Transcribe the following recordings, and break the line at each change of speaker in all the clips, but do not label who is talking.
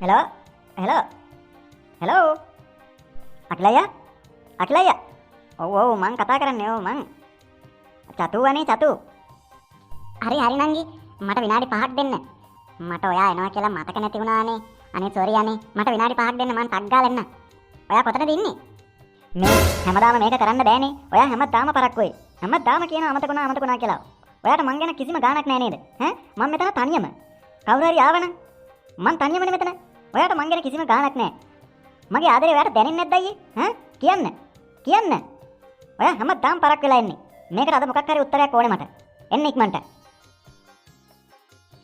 Hello? Hello? Hello? Akilaya? Akilaya? ඔව් මං කතා කරන්නේ ඔව් මං චතුවනේ චතු. හරි නංගි මට විනාඩි 5ක් දෙන්න. මට ඔයා එනවා කියලා මතක නැති වුණානේ. අනේ සෝරි අනේ මට විනාඩි 5ක් දෙන්න මං ටක් ගාලා එන්න. ඔයා කොතනද ඉන්නේ? මේ හැමදාම මේක කරන්න බෑනේ. ඔයා හැමදාම පරක්කුයි. හැමදාම කියන අමතකුණා කියලා. ඔයාට මං ගැන කිසිම ගාණක් නෑ නේද? ඈ මං මෙතන තනියම. කවුරු හරි ආවනම් මං තනියමනේ මෙතන. ඔයාට මං ගැන කිසිම ගාණක් නෑ. මගේ ආදරේ ඔයාට දැනෙන්නේ නැද්ද අයියේ? ඈ කියන්න. ඔයා හැමදාම පරක් වෙලා ඉන්නේ. මේකට අද මොකක් හරි උත්තරයක් ඕනේ මට. එන්න ඉක්මනට.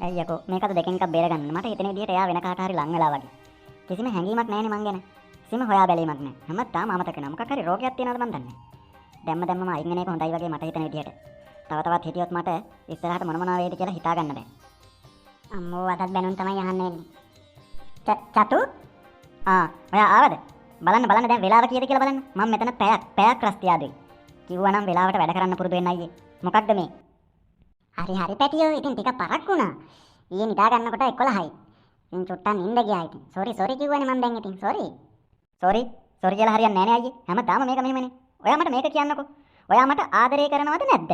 අයියකෝ මේකද දෙකෙන් එකක් බේරගන්න. මට හිතෙන විදිහට එයා වෙන කාට හරි ලං වෙලා වගේ. කිසිම හැඟීමක් නැහැනේ මං ගැන. කිසිම හොයා බැලීමක් නැහැ. හැමදාම අමතක වෙනවා. මොකක් හරි රෝගයක් තියනවද මන් දන්නේ නැහැ. දැම්මම අයින් වෙන එක හොඳයි වගේ මට හිතෙන විදිහට. තවත් හිටියොත් මට ඉස්සරහට මොනවා වේද කියලා හිතා ගන්න බෑ. අම්මෝ අදත් බැනුම් තමයි අහන්න වෙන්නේ. චතු? ඔයා ආවද? බලන්න දැන් වෙලාව කීයද කියලා බලන්න. මම මෙතන පැයක් රස්තියාදුයි. කිව්වනම් වෙලාවට වැඩ කරන්න පුරුදු වෙන්න අයියේ. මොකක්ද මේ? හරි පැටියෝ. ඉතින් ටික පරක් වුණා. ඊයේ නිදා ගන්නකොට 11යි. ඉතින් චුට්ටක් නිින්ද ගියා ඉතින්. සෝරි කිව්වනේ මම දැන් ඉතින්. සෝරි කියලා හරියන්නේ නැහැ නේ අයියේ. හැමදාම මේක මෙහෙමනේ. ඔයා මට මේක කියන්නකෝ. ඔයා මට ආදරය කරනවද නැද්ද?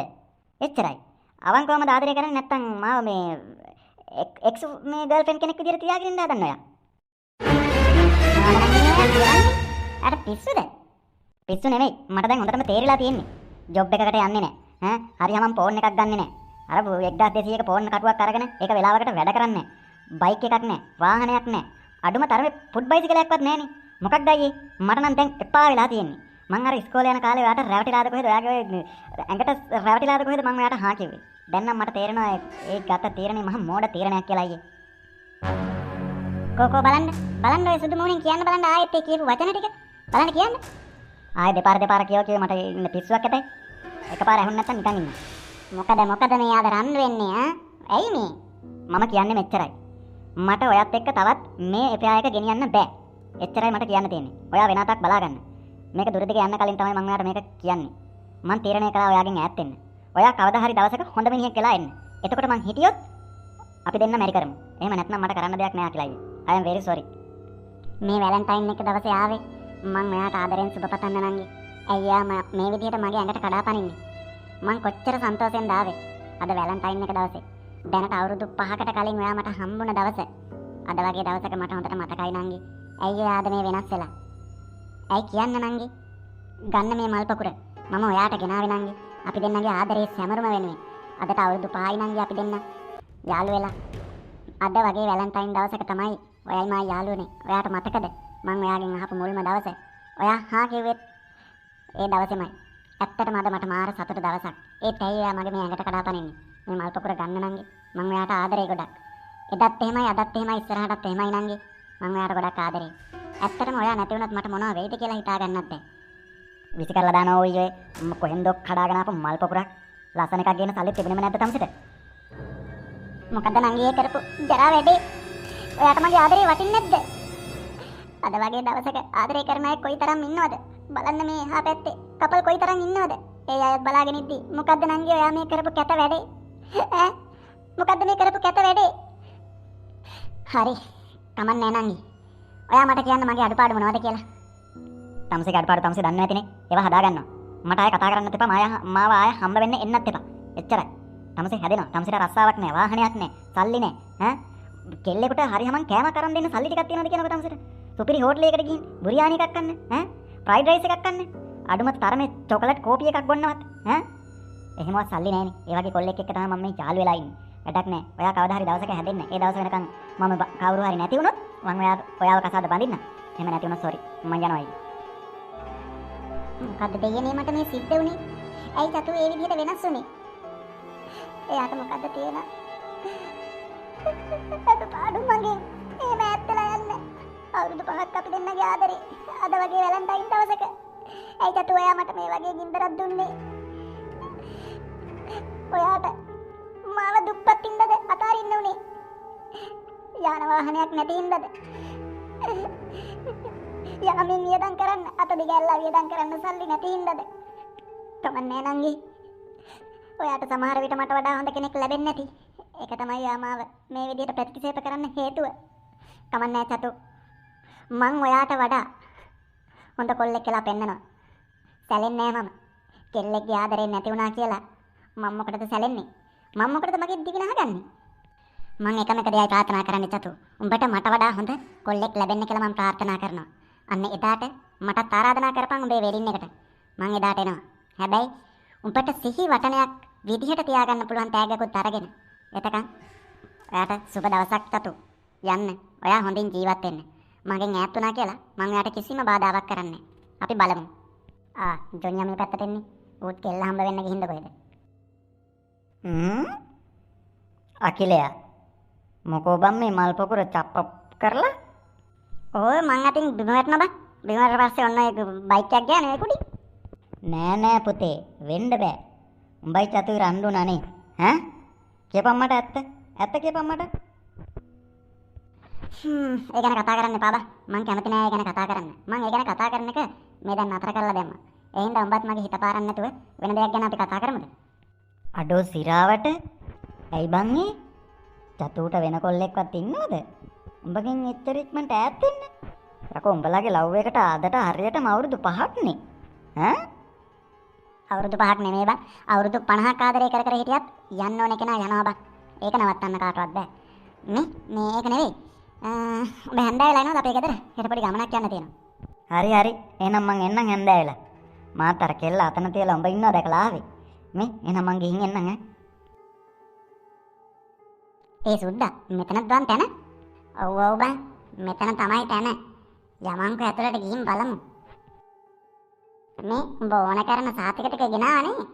එච්චරයි. අවංකවම ආදරය කරන්නේ නැත්නම් මාව මේ එක්ස් මේ ගර්ල්ෆ්‍රෙන්ඩ් කෙනෙක් විදිහට තියාගෙන ඉන්න හදන්න ඔයා. අර පිස්සුද? පිස්සු නෙමෙයි. මට දැන් හොඳටම තේරිලා තියෙන්නේ. ජොබ් එකකට යන්නේ නැහැ. හරියම ෆෝන් එකක් ගන්නෙ නැහැ. අර 1200ක ෆෝන් කටුවක් අරගෙන ඒක වෙලාවකට වැඩ කරන්නේ නැහැ. බයික් එකක් නැහැ. වාහනයක් නැහැ. අඩුම තරමේ ෆුට් බයිසිකලයක්වත් නැහනේ. මොකක්ද අයියේ? මට නම් දැන් එපා වෙලා තියෙන්නේ. මං අර ඉස්කෝලේ යන කාලේ ඔයාට රැවටිලාද කොහෙද? ඔයාගේ ඇඟට රැවටිලාද කොහෙද මං ඔයාට හා කිව්වේ. දැන් නම් මට තේරෙනවා ඒ ගත තීරණේ මහ මෝඩ තීරණයක් කියලා අයියේ. කොකෝ බලන්න ඔය සුදු මූණෙන් කියන්න බලන්න ආයෙත් ඒ කියපු වචන ටික. බලන්න කියන්න. ආයෙ දෙපාර කියව මට ඉන්න පිස්සුවක් ඇතයි. එකපාර ඇහුන් නැත්තම් නිකන් ඉන්න. මොකද මේ ආද රන් වෙන්නේ ඈ? ඇයි මේ? මම කියන්නේ මෙච්චරයි. මට ඔයත් එක්ක තවත් මේ එපා එක ගෙනියන්න බෑ. එච්චරයි මට කියන්න තියෙන්නේ. ඔයා වෙනතක් බලා ගන්න. මේක දුර දිග යන්න කලින් තමයි මම ඔයාට මේක කියන්නේ. මම තීරණය කළා ඔයාගෙන් ඈත් වෙන්න. ඔයා කවදා හරි දවසක හොඳ මිනිහෙක් වෙලා එන්න. එතකොට මං හිටියොත් අපි දෙන්න මැරි කරමු. එහෙම නැත්නම් මට කරන්න දෙයක් නෑ කියලා. I am very sorry. මේ වැලන්ටයින් එක දවසේ ආවේ මං ඔයාට ආදරෙන් සුබ පතන්න නංගි. අයියා මේ විදිහට මගේ ඇඟට කඩාපනින්නේ. මං කොච්චර සන්තෝෂෙන්ද ආවේ. අද වැලන්ටයින් එක දවසේ. දැනට අවුරුදු 5කට කලින් ඔයා මට හම්බුණ දවස. අද වගේ දවසක මට හොඳට මතකයි නංගි. ඇයි ආද මේ වෙනස් වෙලා? ඇයි කියන්න නංගි? ගන්න මේ මල් පොකුර. මම ඔයාට ගෙනාවේ නංගි. අපි දෙන්නගේ ආදරේ සැමරුම වෙනුවෙන්. අදට අවුරුදු 5යි නංගි අපි දෙන්න යාළු වෙලා. අද වගේ වැලන්ටයින් දවසක තමයි ඔයයි මා යාළුවනේ. ඔයාට මතකද? මම ඔයාගෙන් අහපු මුල්ම දවස. ඔයා හා කිව්වෙත් ඒ දවසේමයි. ඇත්තටම අද මට මාර සතුට දවසක්. ඒත් ඇයි ඔයා මගේ මේ ඇඟට කඩාපනින්නේ? මේ මල් පොකුර ගන්න නංගි. මම ඔයාට ආදරේ ගොඩක්. එදත් එහෙමයි අදත් එහෙමයි ඉස්සරහටත් එහෙමයි නංගි. මම ඔයාට ගොඩක් ආදරේ. ඇත්තටම ඔයා නැති වුණත් මට මොනවා වෙයිද කියලා හිතා ගන්නත් බෑ. විසි කරලා දානවා ඔය කොහෙන්ද කඩාගෙන ආපු මල් පොකුරක්. ලස්සන එකක් ගේන සල්ලි තිබුණේම නැද්ද තමසිට? මොකද නංගි ඒ කරපු ජරා වැඩේ. ඔයාට මගේ ආදරේ වටින්නේ නැද්ද? අද වගේ දවසක ආදරේ කරන අය කොයිතරම් ඉන්නවද? බලන්න මේ එහා පැත්තේ කපල් කොයිතරම් ඉන්නවද? ඒ අයත් බලාගෙන ඉද්දි මොකද්ද නංගි ඔයා මේ කරපු කැත වැඩේ? ඈ මොකද්ද මේ කරපු කැත වැඩේ? හරි කමන්නේ නංගි. ඔයා මට කියන්න මගේ අඩුපාඩු මොනවද කියලා. තමසේ අඩුපාඩු තමසේ දන්නේ නැතිනේ. ඒවා හදා ගන්නවා. මට ආයෙ කතා කරන්නත් එපා. මාව ආයෙ හම්බ වෙන්න එන්නත් එපා. එච්චරයි. තමසේ හැදෙනවා. තමසේට රස්සාවක් නැහැ, වාහනයක් නැහැ, සල්ලි නැහැ. කෙල්ලෙකුට හරි හැමං කෑමක් අරන් දෙන්න සල්ලි ටිකක් තියනවද කියනකො තමසේට? සුපිරි හෝටලයකට ගිහින් බුරියානි එකක් කන්න. ෆ්‍රයිඩ් රයිස් එකක් කන්න. අඩුම තරමේ චොකලට් කෝපි එකක් බොන්නවත්. එහෙමවත් සල්ලි නැහැනේ. ඒ වගේ කොල්ලෙක් එක්ක තමයි මම මේ යාළු වෙලා ඉන්නේ. වැඩක් නැහැ. ඔයා කවදා හරි දවසක හැදෙන්න. ඒ දවස වෙනකන් මම කවුරු හරි නැති වුණොත් මම ඔයාව කසාද බඳින්න. එහෙම නැති වුණොත් සෝරි. මම යනවා ඉතින්. මොකද්ද දෙයනේ මට මේ සිද්ධ වුනේ? ඇයි චතු ඒ විදිහට වෙනස් වුනේ? එයාට මොකද්ද තියෙන? අඩු මගේ එහෙම ඇත්තලා යන්නේ. අවුරුදු 5ක් අපි දෙන්නගේ ආදරේ. අද වගේ වැලන්ටයින් දවසක. ඇයි චතු ඔයා මට මේ වගේ ගින්දරක් දුන්නේ? ඔයාට මාව දුප්පත් ඉන්නද අතාරින්න උනේ? යාන වාහනයක් නැති ඉන්නද? යමින් වියදම් කරන්න අත දිගැල්ලා වියදම් කරන්න සල්ලි නැති ඉන්නද? කමන්නේ නංගි. ඔයාට සමහර විට මට වඩා හොඳ කෙනෙක් ලැබෙන්නේ නැති. ඒක තමයි යාමාව මේ විදිහට ප්‍රතික්ෂේප කරන්න හේතුව. කමන්නේ චතු. මං ඔයාට වඩා හොඳ කොල්ලෙක් කියලා පෙන්නනවා. සැලෙන්නේ නෑ මම. කෙල්ලෙක්ගේ ආදරේ නැති වුණා කියලා මම මොකටද සැලෙන්නේ? මම මොකටද මගේ දිගින අහගන්නේ? මං එකම එක දෙයයි ප්‍රාර්ථනා කරන්නේ චතු. උඹට මට වඩා හොඳ කොල්ලෙක් ලැබෙන්න කියලා මං ප්‍රාර්ථනා කරනවා. අන්න එදාට මටත් ආරාධනා කරපන් උඹේ වෙඩින් එකට. මං එදාට එනවා. හැබැයි උඹට සිහි වටනයක් විදිහට තියාගන්න පුළුවන් තෑග්ගකුත් අරගෙන. එතකන් ඔයාට සුබ දවසක් චතු. යන්න. ඔයා හොඳින් ජීවත් වෙන්න. මගෙන් ඈත් වුණා කියලා මං ඔයාට කිසිම බාධාවක් කරන්නේ නැහැ. අපි බලමු. ජොන්යා මේ පැත්තට එන්නේ. ඌත් කෙල්ල හම්බ වෙන්න ගිහින්ද කොහෙද?
අකිලයා මොකෝ බම් මේ මල් පොකුර චප්ප කරලා?
ඔය මං අතින් බිම වැටෙනවා බං. බිම වැටලා පස්සේ ඔන්න ඒ බයික් එකක් ගියා නේ කුඩි.
නෑ පුතේ වෙන්න බෑ. උඹයි චතුයි රණ්ඩුනා නේ. ඈ? කියපන් මට ඇත්ත. ඇත්ත කියපන් මට.
ඒ ගැන කතා කරන්න එපා බං. මං කැමති නෑ ඒ ගැන කතා කරන්න. මං ඒ ගැන කතා කරන එක මේ දැන් නතර කරලා දැම්මා. ඒ හින්දා උඹත් මගේ හිත පාරන්න නැතුව වෙන දෙයක් ගැන අපි කතා කරමුද?
අඩෝ සිරාවට ඇයි බං මේ? චතුට වෙන කොල්ලෙක්වත් ඉන්නවද? උඹගෙන් එච්චර ඉක්මනට ඈත් වෙන්න. රකෝ උඹලාගේ ලව් එකට ආදට හරියටම අවුරුදු 5ක් නේ. ඈ?
අවුරුදු 5ක් නෙමෙයි බං. අවුරුදු 50ක් ආදරේ කර කර හිටියත් යන්න ඕන කෙනා යනවා බං. ඒක නවත්තන්න කාටවත් බෑ. මේ ඒක නෙවෙයි. ඔබ හැන්දෑවෙලා එනවද අපේ ගෙදර? හෙට පොඩි ගමනක් යන්න තියෙනවා.
හරි. එහෙනම් මං එන්නම් හැන්දෑවෙලා. මාත් අර කෙල්ල අතන තියලා උඹ ඉන්නව දැකලා ආවේ. මේ එහෙනම් මං ගිහින් එන්නම් ඈ.
ඒ සුද්දා මෙතනත් බං තැන? ඔව් බං. මෙතන තමයි තැන. යමන්කෝ ඇතුළට ගිහින් බලමු. මේ උඹ ඕන කරන සාතික ටික ගෙනාවනේ.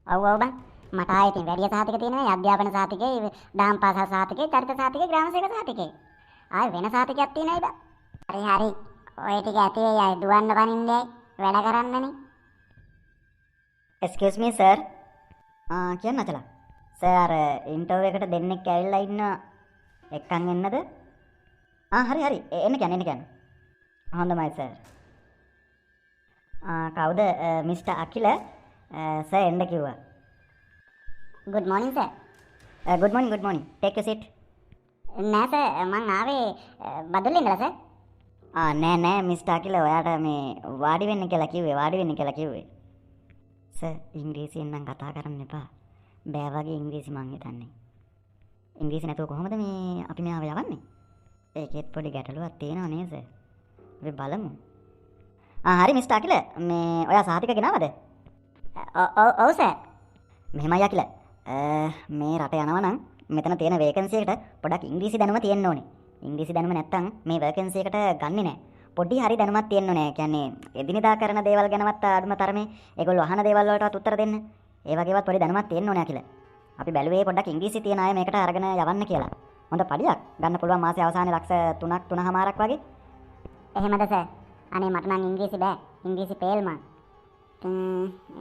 ඔව් බං. මට ආයේ තියෙන වැඩි සාතික තියෙනවා. අධ්‍යාපන සාතිකේ, දහම් පාසල් සාතිකේ, චරිත සාතිකේ, ග්‍රාමසේවක සාතිකේ. ආයේ වෙන සාතිකයක් තියෙනයිද? හරි. ඔය ටික ඇති වෙයි ආයේ දුවන්න පනින්නේ වැඩ කරන්නනේ.
Excuse me sir. කියන්න අචලා. සර් ඉන්ටර්වයුව එකට දෙන්නෙක් ඇවිල්ලා ඉන්න එක්කන් එන්නද? හරි. එන්න කියන්න. හොඳයි සර්. කවුද? මිස්ටර් අකිල සර් එන්න කිව්වා.
good morning sir.
good morning. Take a seat.
නෑ සර් මං ආවේ බදුල්ලේ ඉඳලා සර්.
නෑ මිස්ටර් අකිල ඔයාට මේ වාඩි වෙන්න කියලා කිව්වේ. සර් ඉංග්‍රීසියෙන් නම් කතා කරන්න එපා. බෑ වගේ ඉංග්‍රීසි මං හිතන්නේ. ඉංග්‍රීසි නැතුව කොහොමද මේ අපි මෙයාව යවන්නේ? ඒකෙත් පොඩි ගැටලුවක් තියෙනවා නේද සර්? අපි බලමු. හරි මිස්ටර් අකිල මේ ඔයා සාතික ගෙනාවද?
ඔව් සර්.
මෙහෙමයි අකිල. මේ රට යනවා නම් මෙතන තියෙන වේකන්සි එකට පොඩක් ඉංග්‍රීසි දැනුම තියෙන්න ඕනේ. ඉංග්‍රීසි දැනුම නැත්තම් මේ වේකන්සි එකට ගන්නෙ නෑ. පොඩි හරි දැනුමක් තියෙන්න ඕනේ. කියන්නේ එදිනෙදා කරන දේවල් ගැනවත් අඩුම තරමේ ඒගොල්ලෝ අහන දේවල් වලටවත් උත්තර දෙන්න. ඒ වගේවත් පොඩි දැනුමක් තියෙන්න ඕනේ අකිල. අපි බැලුවේ පොඩ්ඩක් ඉංග්‍රීසි තියන අය මේකට අරගෙන යවන්න කියලා. හොඳ පඩියක් ගන්න පුළුවන් මාසේ අවසානයේ ලක්ෂ 3ක් වගේ.
එහෙමද සර්? අනේ මට නම් ඉංග්‍රීසි බෑ. ඉංග්‍රීසි පේල් මං.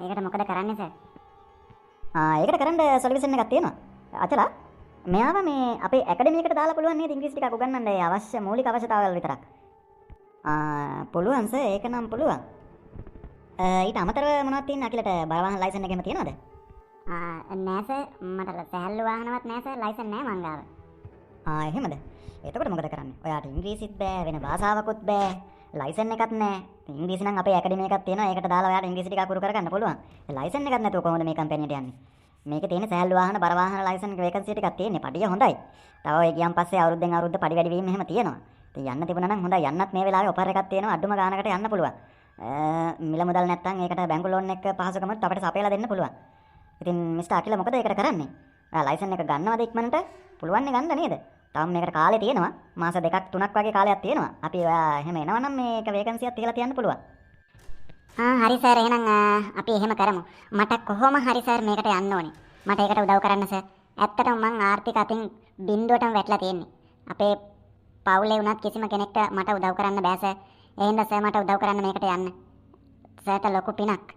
ඒකට මොකද කරන්නේ සර්?
ඒකට කරන්න සොලියුෂන් එකක් තියෙනවා. අචලා මෙයාව මේ අපේ ඇකඩමි එකට දාලා පුළුවන් නේද ඉංග්‍රීසි ටිකක් උගන්වන්න ඒ අවශ්‍ය මූලික අවශ්‍යතාවල් විතරක්. පුළුවන් සර් ඒක නම් පුළුවන්. ඊට අමතරව මොනවද තියෙන්නේ අකිලට බය වාහන ලයිසන් එකෙම තියෙනවද?
නෑ සර් මට සැහැල්ලු වාහනවත් නෑ සර් ලයිසන් නෑ මං ගාව.
එහෙමද? එතකොට මොකද කරන්නේ? ඔයාට ඉංග්‍රීසිත් බෑ වෙන භාෂාවකුත් බෑ ලයිසන් එකක් නෑ. ඉංග්‍රීසි නම් අපේ ඇකඩමි එකක් තියෙනවා. ඒකට දාලා ඔයාට ඉංග්‍රීසි ටික අකුරු කරගන්න පුළුවන්. ලයිසන් එකක් නැතුව කොහොමද මේ කම්පැනිට යන්නේ? මේකේ තියෙන සෑහළු වාහන බර වාහන ලයිසන් වේකන්සි ටිකක් තියෙන්නේ. පඩිය හොඳයි. තව ඔය ගියන් පස්සේ අවුරුද්දෙන් අවුරුද්ද පඩි වැඩි වීම එහෙම තියෙනවා. ඉතින් යන්න තිබුණා නම් හොඳයි. යන්නත් මේ වෙලාවේ ඔෆර් එකක් තියෙනවා. අඩුම ගානකට යන්න පුළුවන්. මිල මුදල් නැත්තම් ඒකට බැංකු ලෝන් එක පහසුකමත් අපිට සපයලා දෙන්න පුළුවන්. ඉතින් මිස්ටර් අකිල මොකද ඒකට කරන්නේ? ඔයා ලයිසන් එක ගන්නවද ඉක්මනට? පුළුවන් නේ ගන්න නේද? තාම මේකට කාලේ තියෙනවා. මාස 2ක් 3ක් වගේ කාලයක් තියෙනවා. අපි ඔයා එහෙම එනවනම් මේක වේකන්සියක් තියලා තියන්න පුළුවන්.
හරි සර් එහෙනම් අපි එහෙම කරමු. මට කොහොම හරි සර් මේකට යන්න ඕනේ. මට ඒකට උදව් කරන්න සර්. ඇත්තටම මං ආර්ථික අතින් බින්දුවටම වැටලා තියෙන්නේ. අපේ පවුලේ වුණත් කිසිම කෙනෙක්ට මට උදව් කරන්න බෑ සර්. ඒ හින්දා සර් මට උදව් කරන්න මේකට යන්න. සර්ට ලොකු පිනක්.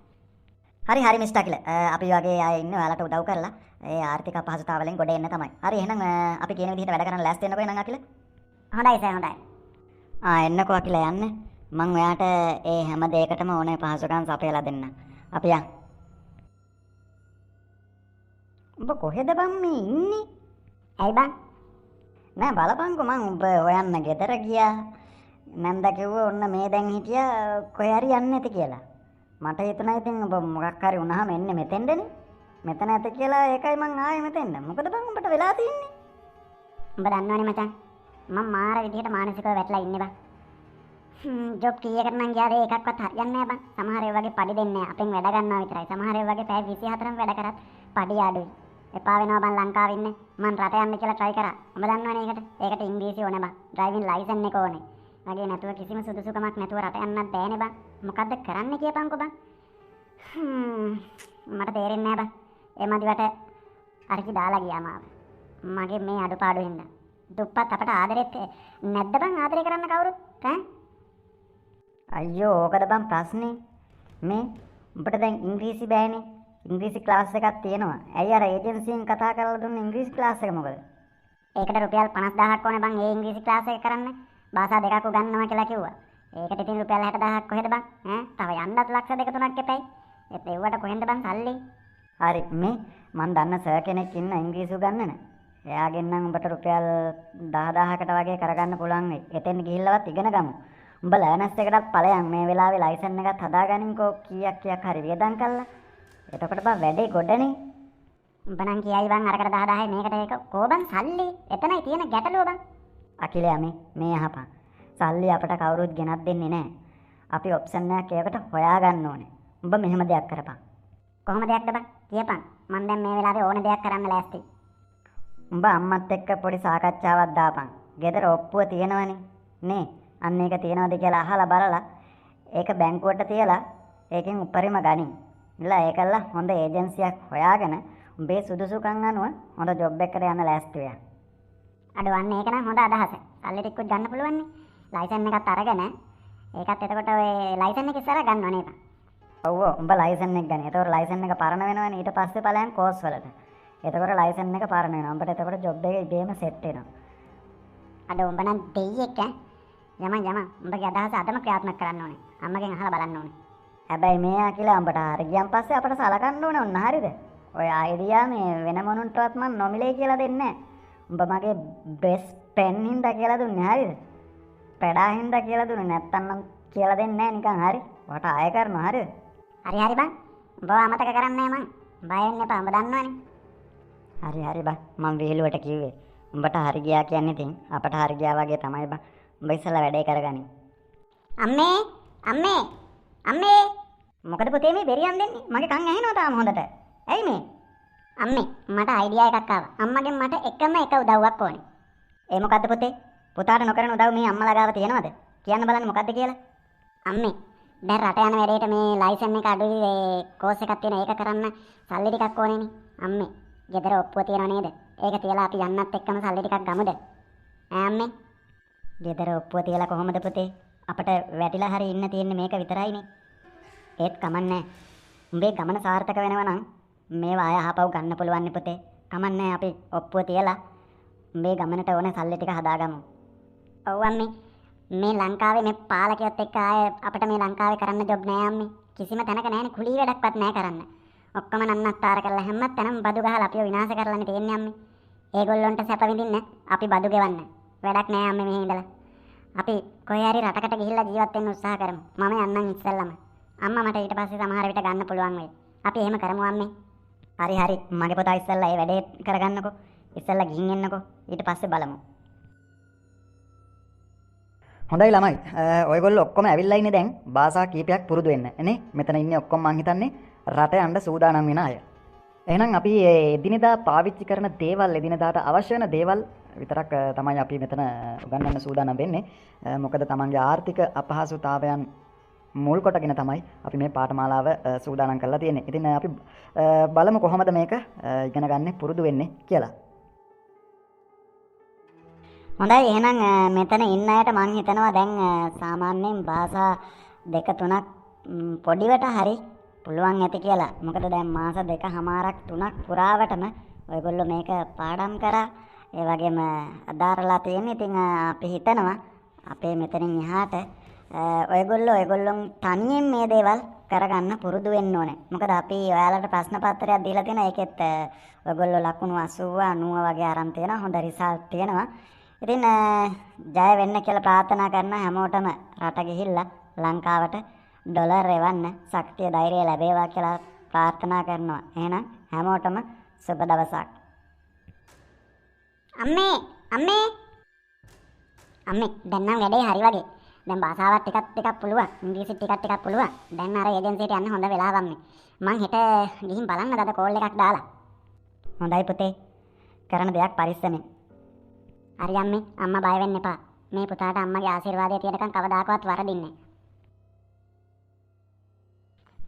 හරි මිස්ටර් අකිල. අපි වගේ අය ඉන්නේ ඔයාලට උදව් කරලා ඒ ආර්ථික අපහසුතාවලෙන් ගොඩ එන්න තමයි. හරි එහෙනම් අපි කියන විදිහට වැඩ කරන්න ලෑස්ති වෙන්නකෝ එහෙනම් අකිල.
හොඳයි සර් හොඳයි.
එන්නකෝ අකිල යන්න. මං ඔයාට ඒ හැම දෙයකටම ඕනේ පහසුකම් සපයලා දෙන්න. අපි යන්. උඹ කොහෙද බම් මේ ඉන්නේ?
ඇයි බං?
නෑ බලපන්කෝ මං උඹ හොයන්න ගෙදර ගියා. නැන්ද කිව්වා ඔන්න මේ දැන් හිටියා කොහේ හරි යන්නේ නැති කියලා. මට හිතුණා ඉතින් ඔබ මොකක් හරි වුණාම එන්නේ මෙතෙන්දනේ. මෙතන ඇත කියලා ඒකයි මං ආවේ මෙතෙන්ද. මොකද බං උඹට වෙලා තියෙන්නේ?
උඹ දන්නවනේ මචං. මම මාර විදිහට මානසිකව වැටලා ඉන්නේ බං. ජොබ් කීයකට නම් ගියාද එකක්වත් හරියන්නේ නැහැ බං. සමහර ඒ වගේ පඩි දෙන්නේ නැහැ. අපෙන් වැඩ ගන්නවා විතරයි. සමහර ඒ වගේ පැය 24ම වැඩ කරත් පඩි අඩුයි. එපා වෙනවා බං ලංකාවේ ඉන්නේ. මං රට යන්න කියලා try කරා. උඹ දන්නවනේ ඒකට. ඒකට ඉංග්‍රීසි ඕනේ බං. ඩ්‍රයිවිං ලයිසන් එක ඕනේ. වගේ නැතුව කිසිම සුදුසුකමක් නැතුව රට යන්නත් බෑනේ බං. මොකද්ද කරන්න කියපන්කෝ බං. මට තේරෙන්නේ නැහැ බං. ඒ මදිවට අරකි දාලා ගියා මාව. මගේ මේ අඩුපාඩු හින්දා. දුප්පත් අපට ආදරෙත් නැද්ද බං ආදරේ කරන්න කවුරුත් ඈ?
අයියෝ ඕකද බං ප්‍රශ්නේ. මේ උඹට දැන් ඉංග්‍රීසි බෑනේ. ඉංග්‍රීසි ක්ලාස් එකක් තියෙනවා. ඇයි අර ඒජන්සියෙන් කතා කරලා දුන්න ඉංග්‍රීසි ක්ලාස් එක මොකද?
ඒකට රුපියල් 50000ක් ඕනේ බං ඒ ඉංග්‍රීසි ක්ලාස් එක කරන්න. භාෂා දෙකක් උගන්වනවා කියලා කිව්වා. ඒකට ඉතින් රුපියල් 60000ක් කොහෙද බං? ඈ තව යන්නත් ලක්ෂ 2-3ක් එපැයි. ඒවට කොහෙන්ද බං සල්ලි?
හරි මේ මං දන්න සර් කෙනෙක් ඉන්න ඉංග්‍රීසි උගන්වන. එයාගෙන් නම් උඹට රුපියල් 10000කට වගේ කරගන්න පුළුවන් වෙයි. එතෙන් ගිහිල්ලවත් ඉගෙන ගමු. උඹ ලර්නර්ස් එකටත් ඵලයන් මේ වෙලාවේ ලයිසන් එකත් හදාගනින්කෝ කීයක් හරි වියදම් කළා. එතකොට බං වැඩේ ගොඩනේ.
උඹ නම් කියයි බං අරකට 10000යි මේකට ඒක කොබන් සල්ලි. එතනයි තියෙන ගැටලුව බං.
අකිලයා මේ අහපන්. සල්ලි අපට කවුරුත් ගෙනත් දෙන්නේ නැහැ. අපි ඔප්ෂන් එකක් ඒකට හොයාගන්න ඕනේ. උඹ මෙහෙම දෙයක් කරපන්.
කොහොම දෙයක්ද බං? කියපන්. මං දැන් මේ වෙලාවේ ඕන දෙයක් කරන්න ලෑස්තියි.
උඹ අම්මත් එක්ක පොඩි සාකච්ඡාවක් දාපන්. ගෙදර ඔප්පුව තියෙනවනේ. නේ. අන්න ඒක තියෙනවද කියලා අහලා බලලා ඒක බැංකුවට තියලා ඒකෙන් උපරිම ගනින්. ඉල්ලා ඒකල්ලා හොඳ ඒජන්සියක් හොයාගෙන උඹේ සුදුසුකම් අනුව හොඳ ජොබ් එකකට යන්න ලෑස්ති වෙන්න.
අඩවන්නේ ඒක නම් හොඳ අදහසක්. සල්ලි ටිකකුත් ගන්න පුළුවන් නේ. ලයිසන් එකත් අරගෙන ඒකත් එතකොට ඔය ලයිසන් එක ඉස්සරහ ගන්නව නේද?
ඔව් උඹ ලයිසන් එක ගන්න. ඒතකොට ලයිසන් එක පරණ වෙනවනේ. ඊට පස්සේ ඵලයන් කෝස් වලට. එතකොට ලයිසන් එක පරණ වෙනවා. උඹට එතකොට ජොබ් එක ඉබේම සෙට් වෙනවා.
අඩ උඹ නම් දෙයියෙක් ඈ. යම උඹගේ අදහස අදම ක්‍රියාත්මක කරන්න ඕනේ. අම්මගෙන් අහලා බලන්න ඕනේ.
හැබැයි මෙයා කියලා උඹට හරි ගියන් පස්සේ අපට සලකන්න ඕනේ ඔන්න හරිද? ඔය අයිඩියා මේ වෙන මොනුන්ටවත් මම නොමිලේ කියලා දෙන්නේ නැහැ. උඹ මගේ බෙස්ට් ෆ්‍රෙන්ඩ් හින්දා කියලා දුන්නේ හරිද? පෙඩා හින්දා කියලා දුන්නේ නැත්තම් නම් කියලා දෙන්නේ නැහැ නිකන් හරි. ඔයාට ආය කරනවා හරිද?
හරි බං. උඹව අමතක කරන්නේ නැහැ මං. බය වෙන්න එපා. උඹ දන්නවනේ.
හරි බං. මම වේලුවට කිව්වේ. උඹට හරි ගියා කියන්නේ ඉතින් අපට හරි ගියා වගේ තමයි බං. උඹ ඉස්සලා වැඩේ කරගනින්.
අම්මේ මොකද පුතේ මේ බෙරියන් දෙන්නේ? මගේ කන් ඇහෙනවා තාම හොඳට. ඇයි මේ? අම්මේ මට අයිඩියා එකක් ආවා. අම්මගෙන් මට එකම එක උදව්වක් ඕනේ. ඒ මොකද්ද පුතේ? පුතාට නොකරන උදව් මේ අම්මලා ගාව තියෙනවද? කියන්න බලන්න මොකද්ද කියලා. අම්මේ දැන් රට යන වැඩේට මේ ලයිසන් එක අඩුයි ඒ කෝස් එකක් තියෙන ඒක කරන්න සල්ලි ටිකක් ඕනේනේ. අම්මේ ගෙදර ඔප්පුව තියනව නේද? ඒක තියලා අපි යන්නත් එක්කම සල්ලි ටිකක් ගමුද? ඈ අම්මේ
ගෙදර ඔප්පුව තියලා කොහොමද පුතේ? අපට වැටිලා හරි ඉන්න තියෙන්නේ මේක විතරයිනේ. ඒත් කමන්නේ. උඹේ ගමන සාර්ථක වෙනවා නම් මේවා ආය ආපහු ගන්න පුළුවන් නේ පුතේ. කමන්නේ අපි ඔප්පුව තියලා උඹේ ගමනට ඕනේ සල්ලි ටික හදාගමු.
ඔව් අම්මේ. මේ ලංකාවේ මේ පාලකයොත් එක්ක ආය අපිට මේ ලංකාවේ කරන්න ජොබ් නෑ අම්මේ. කිසිම තැනක නෑනේ කුලී වැඩක්වත් නෑ කරන්න. ඔක්කොම නන්නත්තර කරලා හැම තැනම බදු ගහලා අපිව විනාශ කරලානේ තියෙන්නේ අම්මේ. ඒගොල්ලොන්ට සැප විඳින්න අපි බදු ගෙවන්න. වැඩක් නෑ අම්මේ මෙහි ඉඳලා. අපි කොහේ හරි රටකට ගිහිල්ලා ජීවත් වෙන්න උත්සාහ කරමු. මම යන්නම් ඉස්සෙල්ලම. අම්මා මට ඊට පස්සේ සමහර විට ගන්න පුළුවන් වෙයි. අපි එහෙම කරමු අම්මේ.
හරි මගේ පුතා ඉස්සෙල්ලා ඒ වැඩේ කරගන්නකෝ. ඉස්සෙල්ලා ගිහින් එන්නකෝ. ඊට පස්සේ බලමු. හොඳයි ළමයි. ඔයගොල්ලෝ ඔක්කොම ඇවිල්ලා ඉන්නේ දැන් භාෂා කීපයක් පුරුදු වෙන්න. නේ? මෙතන ඉන්නේ ඔක්කොම මං හිතන්නේ රට යන්න සූදානම් වෙන අය. එහෙනම් අපි එදිනෙදා පාවිච්චි කරන දේවල් එදිනෙදාට අවශ්‍ය වෙන දේවල් විතරක් තමයි අපි මෙතන උගන්වන්න සූදානම් වෙන්නේ. මොකද තමන්ගේ ආර්ථික අපහසුතාවයන් මුල් කොටගෙන තමයි අපි මේ පාඨමාලාව සූදානම් කරලා තියෙන්නේ. ඉතින් අපි බලමු කොහොමද මේක ඉගෙන ගන්න පුරුදු වෙන්නේ කියලා.
හොඳයි එහෙනම් මෙතන ඉන්න අයට මං හිතනවා දැන් සාමාන්‍යයෙන් භාෂා 2-3ක් පොඩිවට හරි පුළුවන් ඇති කියලා. මොකද දැන් මාස 2කමාරක් 3ක් පුරාවටම ඔයගොල්ලෝ මේක පාඩම් කරා. ඒ වගේම අදාරලා තියෙන. ඉතින් අපි හිතනවා අපේ මෙතනින් එහාට ඔයගොල්ලෝන් තනියෙන් මේ දේවල් කරගන්න පුරුදු වෙන්න ඕනේ. මොකද අපි ඔයාලට ප්‍රශ්න පත්‍රයක් දීලා තියෙනවා. ඒකෙත් ඔයගොල්ලෝ ලකුණු 80 90 වගේ අරන් තියෙනවා. හොඳ රිසල්ට් තියෙනවා.
ඉතින් ජය වෙන්න කියලා ප්‍රාර්ථනා කරන හැමෝටම රට ගිහිල්ලා ලංකාවට ඩොලර් එවන්න ශක්තිය ධෛර්යය ලැබේවා කියලා ප්‍රාර්ථනා කරනවා. එහෙනම් හැමෝටම සුබ දවසක්.
අම්මේ අම්මේ අම්මේ දැන් නම් වැඩේ හරි වගේ. දැන් භාෂාවත් ටිකක් පුළුවන්. ඉංග්‍රීසි ටිකක් පුළුවන්. දැන් අර ඒජන්සියට යන්න හොඳ වෙලාවක් අම්මේ. මං හෙට ගිහින් බලන්නද අද කෝල් එකක් දාලා.
හොඳයි පුතේ. කරන දෙයක් පරිස්සමෙන්.
හරි අම්මේ අම්මා බය වෙන්න එපා. මේ පුතාට අම්මගේ ආශිර්වාදය තියෙනකන් කවදාකවත් වරදින්නේ නැහැ.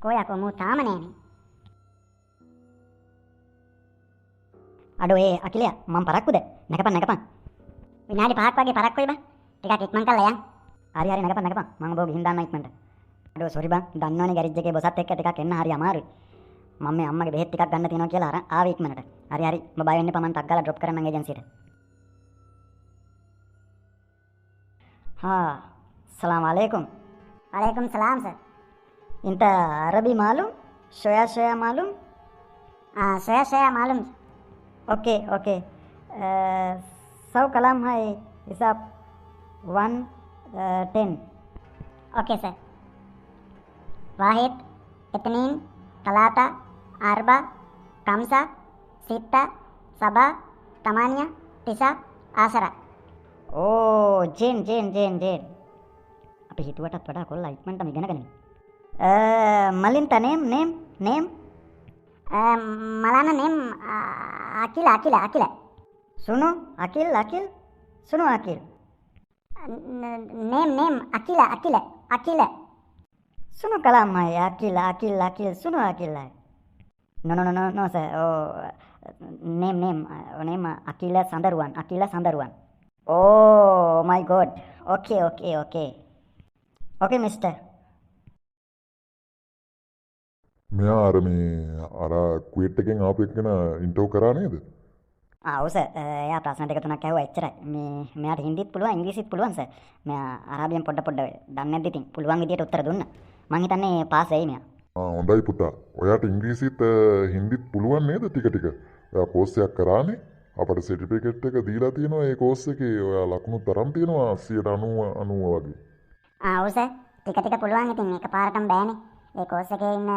කොයකෝ මූ තාම නෑනේ.
අඩෝ ඒ අකිලයා මම පරක්කුද? නැකපන්.
විනාඩි 5ක් වගේ පරක්කුයි බං. ටිකක් ඉක්මන් කරලා යන්න.
හරි නැකපන්. මම ඔබව ගිහින් දාන්න ඉක්මනට. අඩෝ සෝරි බං. දන්නවනේ ගෑරේජ් එකේ බොසත් එක්ක ටිකක් එන්න හරි අමාරුයි. මම මේ අම්මගේ බෙහෙත් ටිකක් ගන්න තියෙනවා කියලා අර ආවේ ඉක්මනට. හරි ඔබ බය වෙන්න එපා. මම ටක් ගාලා ඩ්‍රොප් කරන්නම් ඒජන්සියට. हाँ सलाम वालेकुम.
वालेकुम सलाम सर.
इनका अरबी मालूम? शोया मालूम?
हाँ सोया मालूम.
ओके सौ कलाम है हिसाब 110.
Okay sir. वाहिद इतनीन तलाता अरबा कमसा सित्ता सबा तमानिया तिसा आसरा.
ඕ ජෙන් අපි හිතුවටත් වඩා කොල්ලා ඉක්මනටම ඉගෙන ගනිමු. මලින්ත නේම්
මලාන නේම් අකිල
සුනු අකිල් සුනු අකිල්
නේම් අකිල
සුනු කලාම් හයි අකිල් සුනු Akil hi no sir name Akila Sandaruwan Oh my god. Okay mister.
මෙයා අර ක්වීට් එකෙන් ආපු එක්කන ඉන්ටර්වයුව කරා නේද?
ඔව් සර්. එයා ප්‍රශ්න දෙක තුනක් ඇහුවා එච්චරයි. මෙයාට හින්දිත් පුළුවන් ඉංග්‍රීසිත් පුළුවන් සර්. මෙයා අරාබියෙන් පොඩ දන්නේ නැද්ද ඉතින් පුළුවන් විදියට උත්තර දුන්නා. මං හිතන්නේ පාස් වෙයි මෙයා.
හොඳයි පුතා. ඔයාට ඉංග්‍රීසිත් හින්දිත් පුළුවන් නේද ටික ටික? ඔයා කෝස් එකක් කරානේ. අපට සර්ටිෆිකේට් එක දීලා තියෙනවා. ඒ කෝස් එකේ ඔයා ලකුණු තරම් තියෙනවා 90 වගේ.
ඔව් සර්. ටික පුළුවන් ඉතින් එකපාරටම බෑනේ. ඒ කෝස් එකේ ඉන්න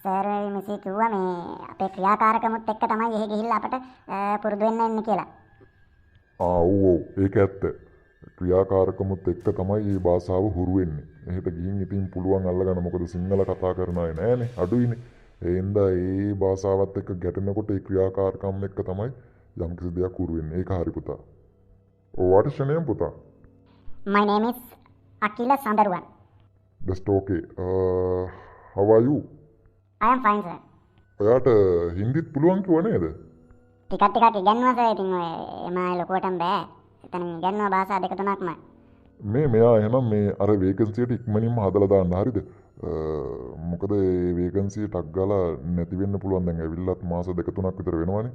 සර් මිසී කිව්වා මේ අපේ ක්‍රියාකාරකමුත් එක්ක තමයි එහෙ ගිහිල්ලා අපට පුරුදු වෙන්න ඉන්නේ කියලා.
ඔව් ඒක ඇත්ත. ක්‍රියාකාරකමුත් එක්ක තමයි මේ භාෂාව හුරු වෙන්නේ. එහෙට ගිහින් ඉතින් පුළුවන් අල්ලගන්න. මොකද සිංහල කතා කරන අය නෑනේ අඩුයිනේ. ඒ හින්දා ඒ භාෂාවත් එක්ක ගැටෙනකොට ඒ ක්‍රියාකාරකම් එක්ක තමයි යම් කිසි දෙයක් හුරු වෙන්නේ. ඒක හරි පුතා. What is your name පුතා?
My name is Akila Sandarwan.
That's okay. How are you?
I am fine sir.
ඔයාට හින්දිත් පුළුවන් කිව්ව නේද?
ටිකක් ඉගෙනුවා සර්. ඉතින් ඔය එමා ලොකුවටම බෑ. එතන ඉගෙනුවා භාෂා දෙක තුනක්ම.
මෙයා එහෙනම් මේ අර වේකන්සියට ඉක්මනින්ම හදලා දාන්න හරිද? මොකද මේ වේකන්සිය ටක් ගාලා නැති වෙන්න පුළුවන්. දැන් ඇවිල්ලත් මාස දෙක තුනක් විතර වෙනවනේ.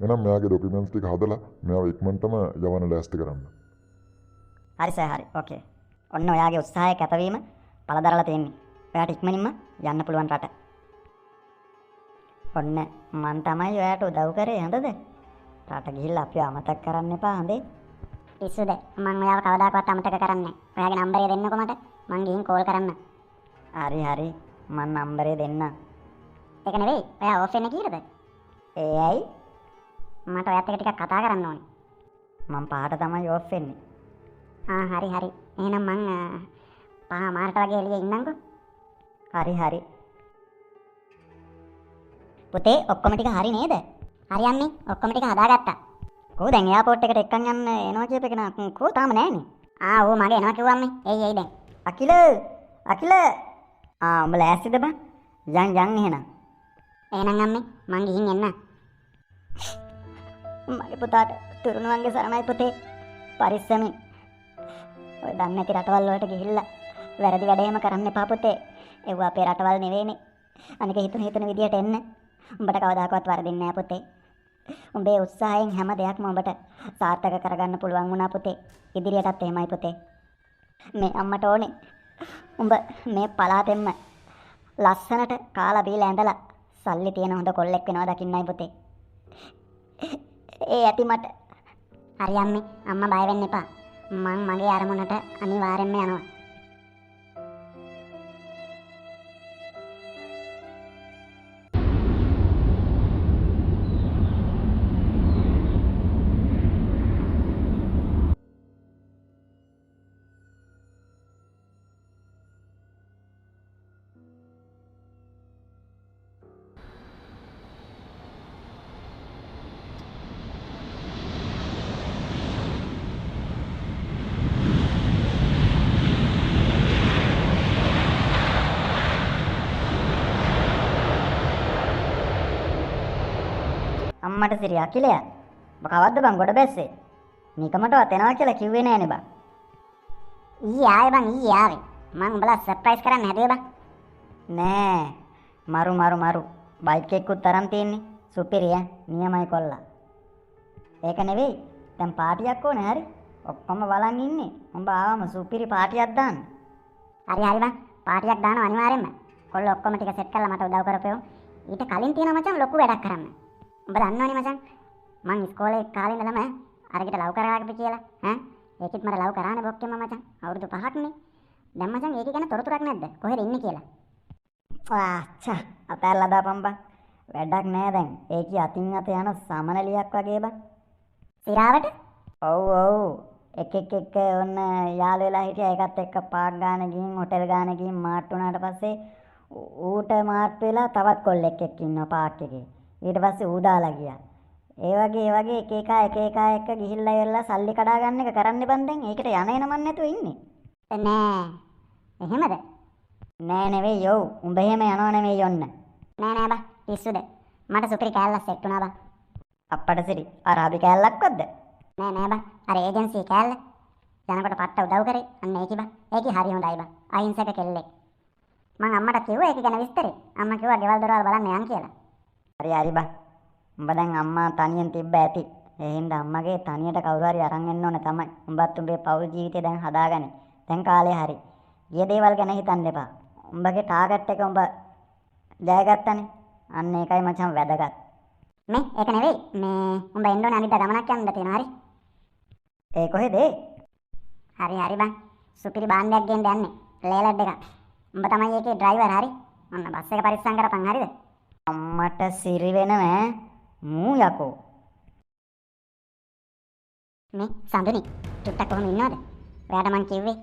එහෙනම් මෙයාගේ ડોකියුමන්ට්ස් ටික හදලා මෙයාව ඉක්මනටම යවන්න ලෑස්ති කරන්න.
හරි සර් හරි. ඕකේ. ඔන්න ඔයාගේ උත්සාහය කැපවීම පළදරලා තියෙන්නේ. ඔයාට ඉක්මනින්ම යන්න පුළුවන් රට. ඔන්න මං තමයි ඔයාට උදව් කරේ හඳද? රට ගිහිල්ලා අපිව අමතක කරන්න එපා හඳේ.
පිස්සුද? මං ඔයාව කවදාකවත් අමතක කරන්නේ නැහැ. ඔයාගේ නම්බරය දෙන්නකෝ මට. මං ගිහින් කෝල් කරන්න.
හරි. මං නම්බරේ දෙන්න.
ඒක නෙවෙයි. ඔයා ඔෆ් වෙන්නේ කීයද?
ඒ ඇයි?
මට ඔයත් එක්ක ටිකක් කතා කරන්න ඕනේ.
මං පහට තමයි ඔෆ් වෙන්නේ.
හරි. එහෙනම් මං පහ මාරට වගේ එළියේ ඉන්නම්කෝ.
හරි. පුතේ ඔක්කොම ටික හරි නේද?
හරි අම්මේ. ඔක්කොම ටික හදාගත්තා.
කොහොමද දැන් එයාපෝට් එකට එක්කන් යන්න එනවා කියප එක නා කොහොම තාම නැහනේ.
ඌ මගේ එනවා කිව්වා අම්මේ. එයි දැන්.
අකිල උඹ ලෑස්තිද බං? යන් එහෙනම්.
එහෙනම් අම්මේ මං ගිහින් එන්න.
මගේ පුතාට තුරුණුවන්ගේ සරණයි පුතේ. පරිස්සමින්. ඔය දන්නේ නැති රටවල් වලට ගිහිල්ලා වැරදි වැඩේම කරන්න එපා පුතේ. ඒව අපේ රටවල් නෙවෙයිනේ. අනික හිතන විදියට එන්න. උඹට කවදාකවත් වරදින්නේ නැහැ පුතේ. උඹේ උත්සාහයෙන් හැම දෙයක්ම උඹට සාර්ථක කරගන්න පුළුවන් වුණා පුතේ. ඉදිරියටත් එහෙමයි පුතේ. මේ අම්මට ඕනේ උඹ මේ පලාතෙන්ම ලස්සනට කාලා බීලා ඇඳලා සල්ලි තියෙන හොඳ කොල්ලෙක් වෙනවා දකින්නයි පුතේ. ඒ ඇති මට.
හරි අම්මේ අම්මා බය වෙන්න එපා. මං මගේ අරමුණට අනිවාර්යෙන්ම යනවා.
අම්මට සිරි අකිලයා. ඔබ කවද්ද බං ගොඩ බැස්සේ? නිකමටවත් එනවා කියලා කිව්වේ නෑනේ බං.
ඊයේ ආවේ බං ඊයේ ආවේ. මං උඹලා සර්ප්‍රයිස් කරන්න හැදුවේ බං.
නෑ. මරු. බයික් එකකුත් තරම් තියෙන්නේ. සුපිරිය නියමයි කොල්ලා. ඒක නෙවෙයි. දැන් පාටියක් ඕනේ හරි. ඔක්කොම බලන් ඉන්නේ. උඹ ආවම සුපිරි පාටියක් දාන්න.
හරි බං. පාටියක් දානවා අනිවාර්යෙන්ම. කොල්ල ඔක්කොම ටික සෙට් කරලා මට උදව් කරපෙව්. ඊට කලින් තියෙනවා මචං ලොකු වැඩක් කරන්න. උඹ දන්නවනේ මචං. මං ඉස්කෝලේ කාලේ ඉඳලම අරකට ලව් කරාගපි කියලා. ඈ ඒකෙත් මට ලව් කරානේ බොක්කෙම මචං. අවුරුදු 5ක්නේ. දැන් මචං ඒක ගැන තොරතුරක් නැද්ද? කොහෙද ඉන්නේ කියලා?
ආච්චා අතල්ලා දාපන් බං. වැඩක් නෑ දැන්. ඒකී අතින් අත යන සමනලියක් වගේ බං.
සිරාවට?
ඔව්. එක ඔන්න යාළු වෙලා හිටියා. ඒකත් එක්ක පාක් ගාන ගිහින් හොටෙල් ගාන ගිහින් මාට් වුණාට පස්සේ ඌට මාට් වෙලා තවත් කොල්ලෙක් එක්ක ඉන්නවා පාක් එකේ. ඊට පස්සේ ඌ දාලා ගියා. ඒ වගේ එක එක ගිහිල්ලා ඉවරලා සල්ලි කඩා ගන්න එක කරන්න බන් දැන්. ඒකට යන එනමන් නැතුව ඉන්නේ.
නෑ. එහෙමද?
නෑ නෙවෙයි යෝ. උඹ එහෙම යනව නෙවෙයි යොන්න.
නෑ බා. පිස්සුද? මට සුපිරි කෑල්ලක් සෙට් වුණා බා.
අප්පට සිරි අරාබි කෑල්ලක්වත්ද?
නෑ බා. අර ඒජන්සි කෑල්ල. යනකොට පට්ට උදව් කරේ. අන්න ඒකි බා. ඒකි හරි හොඳයි බා. අහිංසක කෙල්ලෙක්. මං අම්මට කිව්වා ඒක ගැන විස්තරේ. අම්මා කිව්වා ගෙවල් දොරවල් බලන්න යන් කියලා.
හරි බා. උඹ දැන් අම්මා තනියෙන් තිබ්බ ඇති. ඒ හින්දා අම්මගේ තනියට කවුරු හරි අරන් එන්න ඕනේ තමයි. උඹත් උඹේ පෞල් ජීවිතේ දැන් හදාගන්නේ. දැන් කාලේ හරි. ගිය දේවල් ගැන හිතන්න එපා. උඹගේ ටාගට් එක උඹ ජයගත්තනේ. අන්න ඒකයි මචං වැදගත්.
මේ ඒක නෙවෙයි. මේ උඹ එන්න ඕනේ අනිද්දා ගමනක් යන්න තියෙනවා හරි.
ඒ කොහෙද?
හරි බං. සුපිරි බාණ්ඩයක් ගෙන්න යන්නේ. ලේලඩ් එකක්. උඹ තමයි ඒකේ ඩ්‍රයිවර් හරි. ඔන්න බස් එක පරිස්සම් කරපන් හරිද?
අම්මට සිරි වෙනවෑ. මූ යකෝ.
මේ සඳුනි චුට්ටක් කොහොම ඉන්නවද? ඔයාට මං කිව්වේ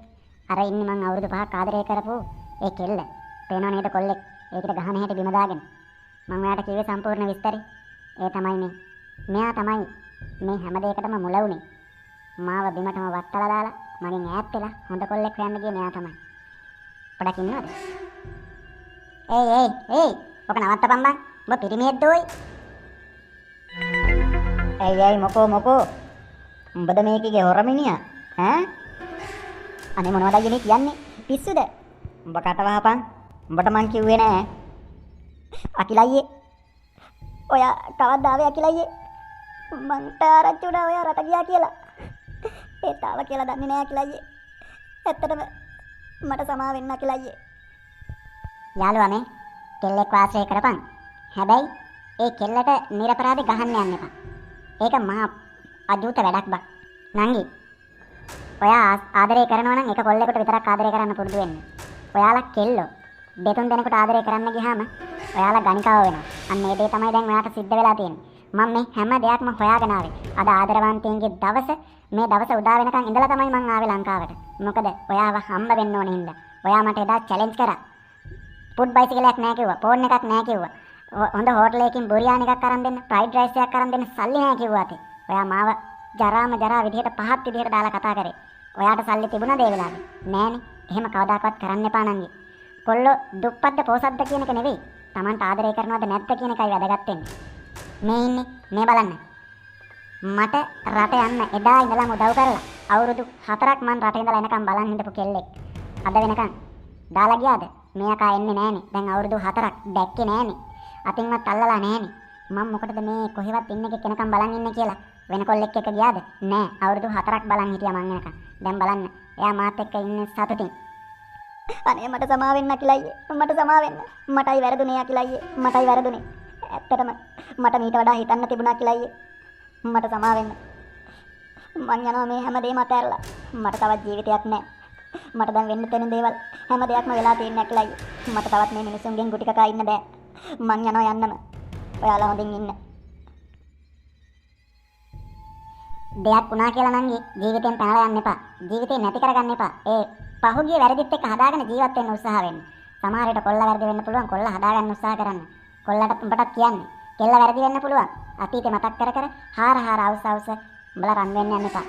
අර ඉන්නේ මං අවුරුදු 5ක් ආදරය කරපු ඒ කෙල්ල. පේනව නේද කොල්ලෙක්? ඒකට ගහන හැටි බිම දාගෙන. මං ඔයාට කිව්වේ සම්පූර්ණ විස්තරي. ඒ තමයි මේ. මෙයා තමයි මේ හැම දෙයකටම මුල වුනේ. මාව බිමටම වත්තලා දාලා මගෙන් ඈත් වෙලා හොඳ කොල්ලෙක් හොයන්න ගියේ මෙයා තමයි. පොඩක් ඉන්නවද? ඒයි ඔක නවත්තපන් බං. ඔබ පිරිමියෙක්ද ඔයි?
ඇයි මොකෝ උඹද මේකේ හොරමිනියා ඈ අනේ මොනවද අයියේ කියන්නේ පිස්සුද උඹ කට වහපන් උඹට මං කිව්වේ නෑ අකිලයියේ ඔයා කවද්ද ආවේ අකිලයියේ මන්ට ආරච්චි උනා ඔයා රට ගියා කියලා ඒත් ආව කියලා දන්නේ නෑ අකිලයියේ ඇත්තටම මට සමා වෙන්න අකිලයියේ
යාළුවා මේ කෙල්ලෙක් වාසය කරපන් හැබැයි ඒ කෙල්ලට නිරපරාධි ගහන්න යන්න එපා ඒක මහා අජූත වැඩක් බා. නංගි. ඔයා ආදරය කරනවා නම් එක කොල්ලෙකුට විතරක් ආදරය කරන්න පුරුදු වෙන්න. ඔයාලා කෙල්ලෝ දෙතුන් දෙනෙකුට ආදරය කරන්න ගියාම ඔයාලා ගණිකාව වෙනවා. අන්න ඒ දේ තමයි දැන් ඔයාට සිද්ධ වෙලා තියෙන්නේ. මම මේ හැම දෙයක්ම හොයාගෙන ආවේ. අද ආදරවන්තයින්ගේ දවස මේ දවස උදා වෙනකන් ඉඳලා තමයි මං ආවේ ලංකාවට. මොකද ඔයාව හම්බ වෙන්න ඕනේ හින්දා. ඔයා මට එදා චැලෙන්ජ් කරා. ෆුඩ් බයිසිකලයක් නෑ කිව්වා. ෆෝන් එකක් නෑ කිව්වා. හොඳ හෝටලයකින් බොරියානි එකක් අරන් දෙන්න, ෆ්‍රයිඩ් රයිස් එකක් අරන් දෙන්න සල්ලි නෑ කිව්වා අතේ. ඔයා මාව ජරා විදිහට පහත් විදිහට දාලා කතා කරේ. ඔයාට සල්ලි තිබුණාද ඒ වෙලාවේ? නෑනේ. එහෙම කවදාකවත් කරන්න එපා නංගි. කොල්ලෝ දුප්පත්ද පොසත්ද කියන එක නෙවෙයි. Tamanට ආදරය කරනවද නැද්ද කියන එකයි වැදගත් වෙන්නේ. මේ ඉන්නේ මේ බලන්න. මට රට යන්න එදා ඉඳලා උදව් කරලා අවුරුදු 4ක් මං රට ඉඳලා එනකම් බලන් හිටපු කෙල්ලෙක්. අද වෙනකම් දාලා ගියාද? මෙයාකා එන්නේ නෑනේ. දැන් අවුරුදු 4ක් දැක්කේ නෑනේ. අතින්වත් අල්ලලා නෑනේ. මම මොකටද මේ කොහෙවත් ඉන්න එක කෙනකම් බලන් ඉන්නේ කියලා වෙන කොල්ලෙක් එක්ක ගියාද? නෑ. අවුරුදු 4ක් බලන් හිටියා මං එනකම්. දැන් බලන්න. එයා මාත් එක්ක ඉන්නේ සතුටින්.
අනේ මට සමා වෙන්න අකිලයියේ. මට සමා වෙන්න. මටයි වැරදුනේ අකිලයියේ. මටයි වැරදුනේ. ඇත්තටම මට මීට වඩා හිතන්න තිබුණා අකිලයියේ. මට සමා වෙන්න.
මං යනවා මේ හැමදේම අතහැරලා. මට තවත් ජීවිතයක් නැහැ. මට දැන් වෙන්න තියෙන දේවල් හැම දෙයක්ම වෙලා තියෙන නැක්ලයි. මට තවත් මේ මිනිස්සුන්ගෙන් ගුටි කකා ඉන්න බෑ. මං යනවා යන්නම. ඔයාලා හොඳින් ඉන්න. දෙයක් වුණා කියලා නංගි ජීවිතෙන් පැනලා යන්න එපා. ජීවිතේ නැති කරගන්න එපා. ඒ පහුගිය වැරදිත් එක්ක හදාගෙන ජීවත් වෙන්න උත්සාහ වෙන්න. සමහර විට කොල්ල වැරදි වෙන්න පුළුවන්. කොල්ල හදාගන්න උත්සාහ කරන්න. කොල්ලට උඹටත් කියන්නේ. කෙල්ල වැරදි වෙන්න පුළුවන්. අතීතේ මතක් කර කර හාර හාර අවුස් අවුස් උඹලා රන් වෙන්න යන්න එපා.